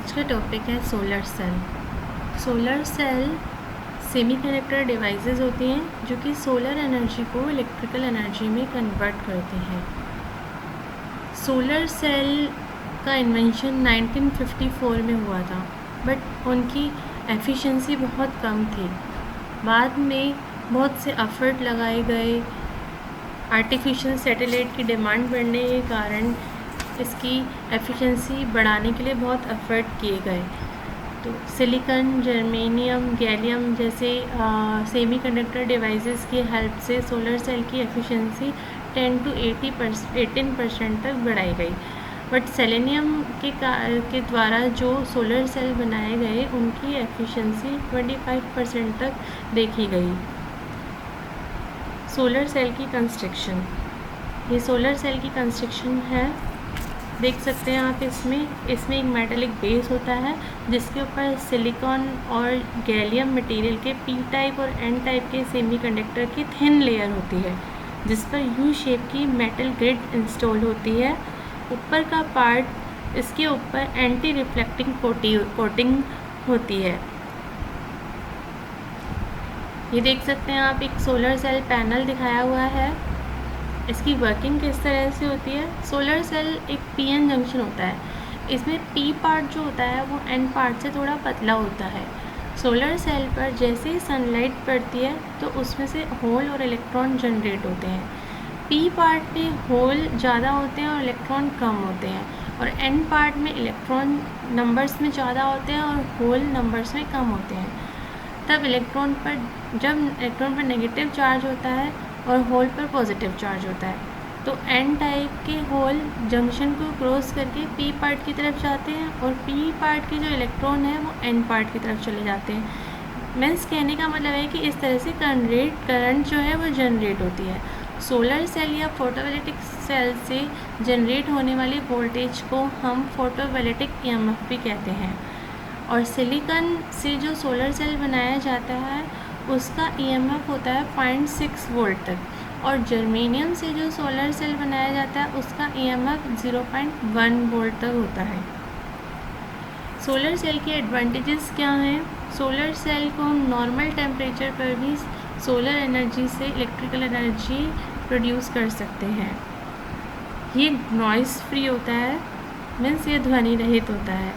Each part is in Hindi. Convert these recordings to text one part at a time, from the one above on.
आज का टॉपिक है solar cell. Solar cell semiconductor devices होती हैं जो कि सोलर एनर्जी को इलेक्ट्रिकल एनर्जी में कन्वर्ट करते हैं। सोलर सेल का इन्वेंशन 1954 में हुआ था, बट उनकी एफिशिएंसी बहुत कम थी। बाद में बहुत से एफर्ट लगाए गए। आर्टिफिशियल सैटेलाइट की डिमांड बढ़ने के कारण इसकी एफिशिएंसी बढ़ाने के लिए बहुत एफर्ट किए गए। तो सिलिकॉन, जर्मेनियम, गैलियम जैसे सेमीकंडक्टर डिवाइसेस की हेल्प से सोलर सेल की एफिशिएंसी 10 to 18% तक बढ़ाई गई। बट सेलेनियम के द्वारा जो सोलर सेल बनाए गए उनकी एफिशिएंसी 25% तक देखी गई। सोलर सेल की कंस्ट्रक्शन, ये सोलर सेल की कंस्ट्रक्शन है, देख सकते हैं आप। इसमें एक मेटालिक बेस होता है जिसके ऊपर सिलिकॉन और गैलियम मटेरियल के पी टाइप और एन टाइप के सेमीकंडक्टर की थिन लेयर होती है, जिस पर यू शेप की मेटल ग्रिड इंस्टॉल होती है। ऊपर का पार्ट, इसके ऊपर एंटी रिफ्लेक्टिंग कोटिंग होती है। ये देख सकते हैं आप, एक सोलर सेल पैनल दिखाया हुआ है। इसकी वर्किंग किस तरह से होती है। सोलर सेल एक पीएन जंक्शन होता है। इसमें पी पार्ट जो होता है वो एन पार्ट से थोड़ा पतला होता है। सोलर सेल पर जैसे ही सनलाइट पड़ती है तो उसमें से होल और इलेक्ट्रॉन जनरेट होते हैं। पी पार्ट में होल ज़्यादा होते हैं और इलेक्ट्रॉन कम होते हैं, और एन पार्ट में इलेक्ट्रॉन नंबर्स में ज़्यादा होते हैं और होल नंबर्स में कम होते हैं। जब इलेक्ट्रॉन पर नेगेटिव चार्ज होता है और होल पर पॉजिटिव चार्ज होता है, तो एन टाइप के होल जंक्शन को क्रॉस करके पी पार्ट की तरफ जाते हैं और पी पार्ट के जो इलेक्ट्रॉन है वो एन पार्ट की तरफ चले जाते हैं। मीन्स कहने का मतलब है कि इस तरह से करंट जो है वो जनरेट होती है। सोलर सेल या फोटोवोल्टिक सेल से जनरेट होने वाली वोल्टेज को हम फोटोवोल्टिक ईएमएफ भी कहते हैं। और सिलिकॉन से जो सोलर सेल बनाया जाता है उसका ईएमएफ होता है 0.6 वोल्ट तक, और जर्मेनियम से जो सोलर सेल बनाया जाता है उसका ईएमएफ 0.1 वोल्ट तक होता है। सोलर सेल के एडवांटेजेस क्या हैं। सोलर सेल को हम नॉर्मल टेम्परेचर पर भी सोलर एनर्जी से इलेक्ट्रिकल एनर्जी प्रोड्यूस कर सकते हैं। ये नॉइज़ फ्री होता है, मीन्स ये ध्वनि रहित होता है।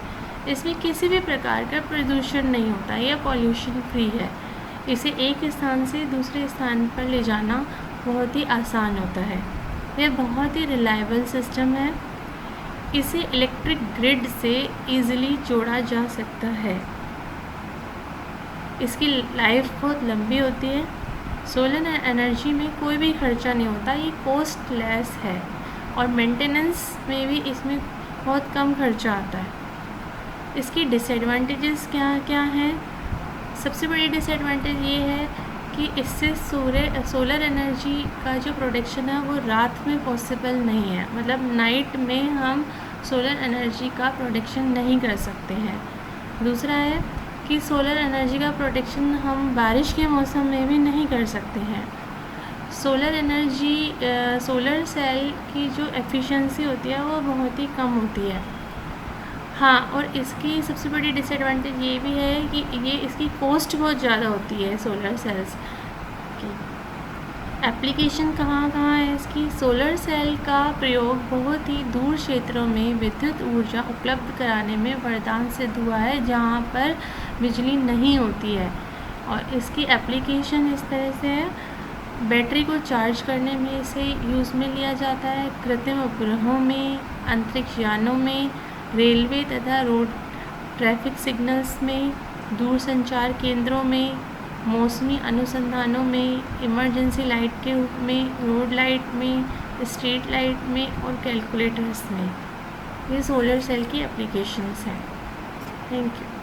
इसमें किसी भी प्रकार का प्रदूषण नहीं होता, यह पॉल्यूशन फ्री है। इसे एक स्थान से दूसरे स्थान पर ले जाना बहुत ही आसान होता है। यह बहुत ही रिलायबल सिस्टम है। इसे इलेक्ट्रिक ग्रिड से इजीली जोड़ा जा सकता है। इसकी लाइफ बहुत लंबी होती है। सोलर एनर्जी में कोई भी खर्चा नहीं होता, ये कॉस्टलेस है, और मेंटेनेंस में भी इसमें बहुत कम खर्चा आता है। इसकी डिसएडवांटेजेस क्या क्या हैं। सबसे बड़ी डिसएडवांटेज ये है कि इससे सोलर एनर्जी का जो प्रोडक्शन है वो रात में पॉसिबल नहीं है, मतलब नाइट में हम सोलर एनर्जी का प्रोडक्शन नहीं कर सकते हैं। दूसरा है कि सोलर एनर्जी का प्रोडक्शन हम बारिश के मौसम में भी नहीं कर सकते हैं। सोलर सेल की जो एफिशिएंसी होती है वो बहुत ही कम होती है। हाँ, और इसकी सबसे बड़ी डिसएडवांटेज ये भी है कि इसकी कॉस्ट बहुत ज़्यादा होती है सोलर सेल्स की। एप्लीकेशन कहाँ कहाँ है इसकी। सोलर सेल का प्रयोग बहुत ही दूर क्षेत्रों में विद्युत ऊर्जा उपलब्ध कराने में वरदान सिद्ध हुआ है, जहाँ पर बिजली नहीं होती है। और इसकी एप्लीकेशन इस तरह से है, बैटरी को चार्ज करने में इसे यूज़ में लिया जाता है, कृत्रिम उपग्रहों में, अंतरिक्ष यानों में, रेलवे तथा रोड ट्रैफिक सिग्नल्स में, दूरसंचार केंद्रों में, मौसमी अनुसंधानों में, इमरजेंसी लाइट के रूप में, रोड लाइट में, स्ट्रीट लाइट में और कैलकुलेटर्स में। ये सोलर सेल की एप्लीकेशंस हैं। Thank you.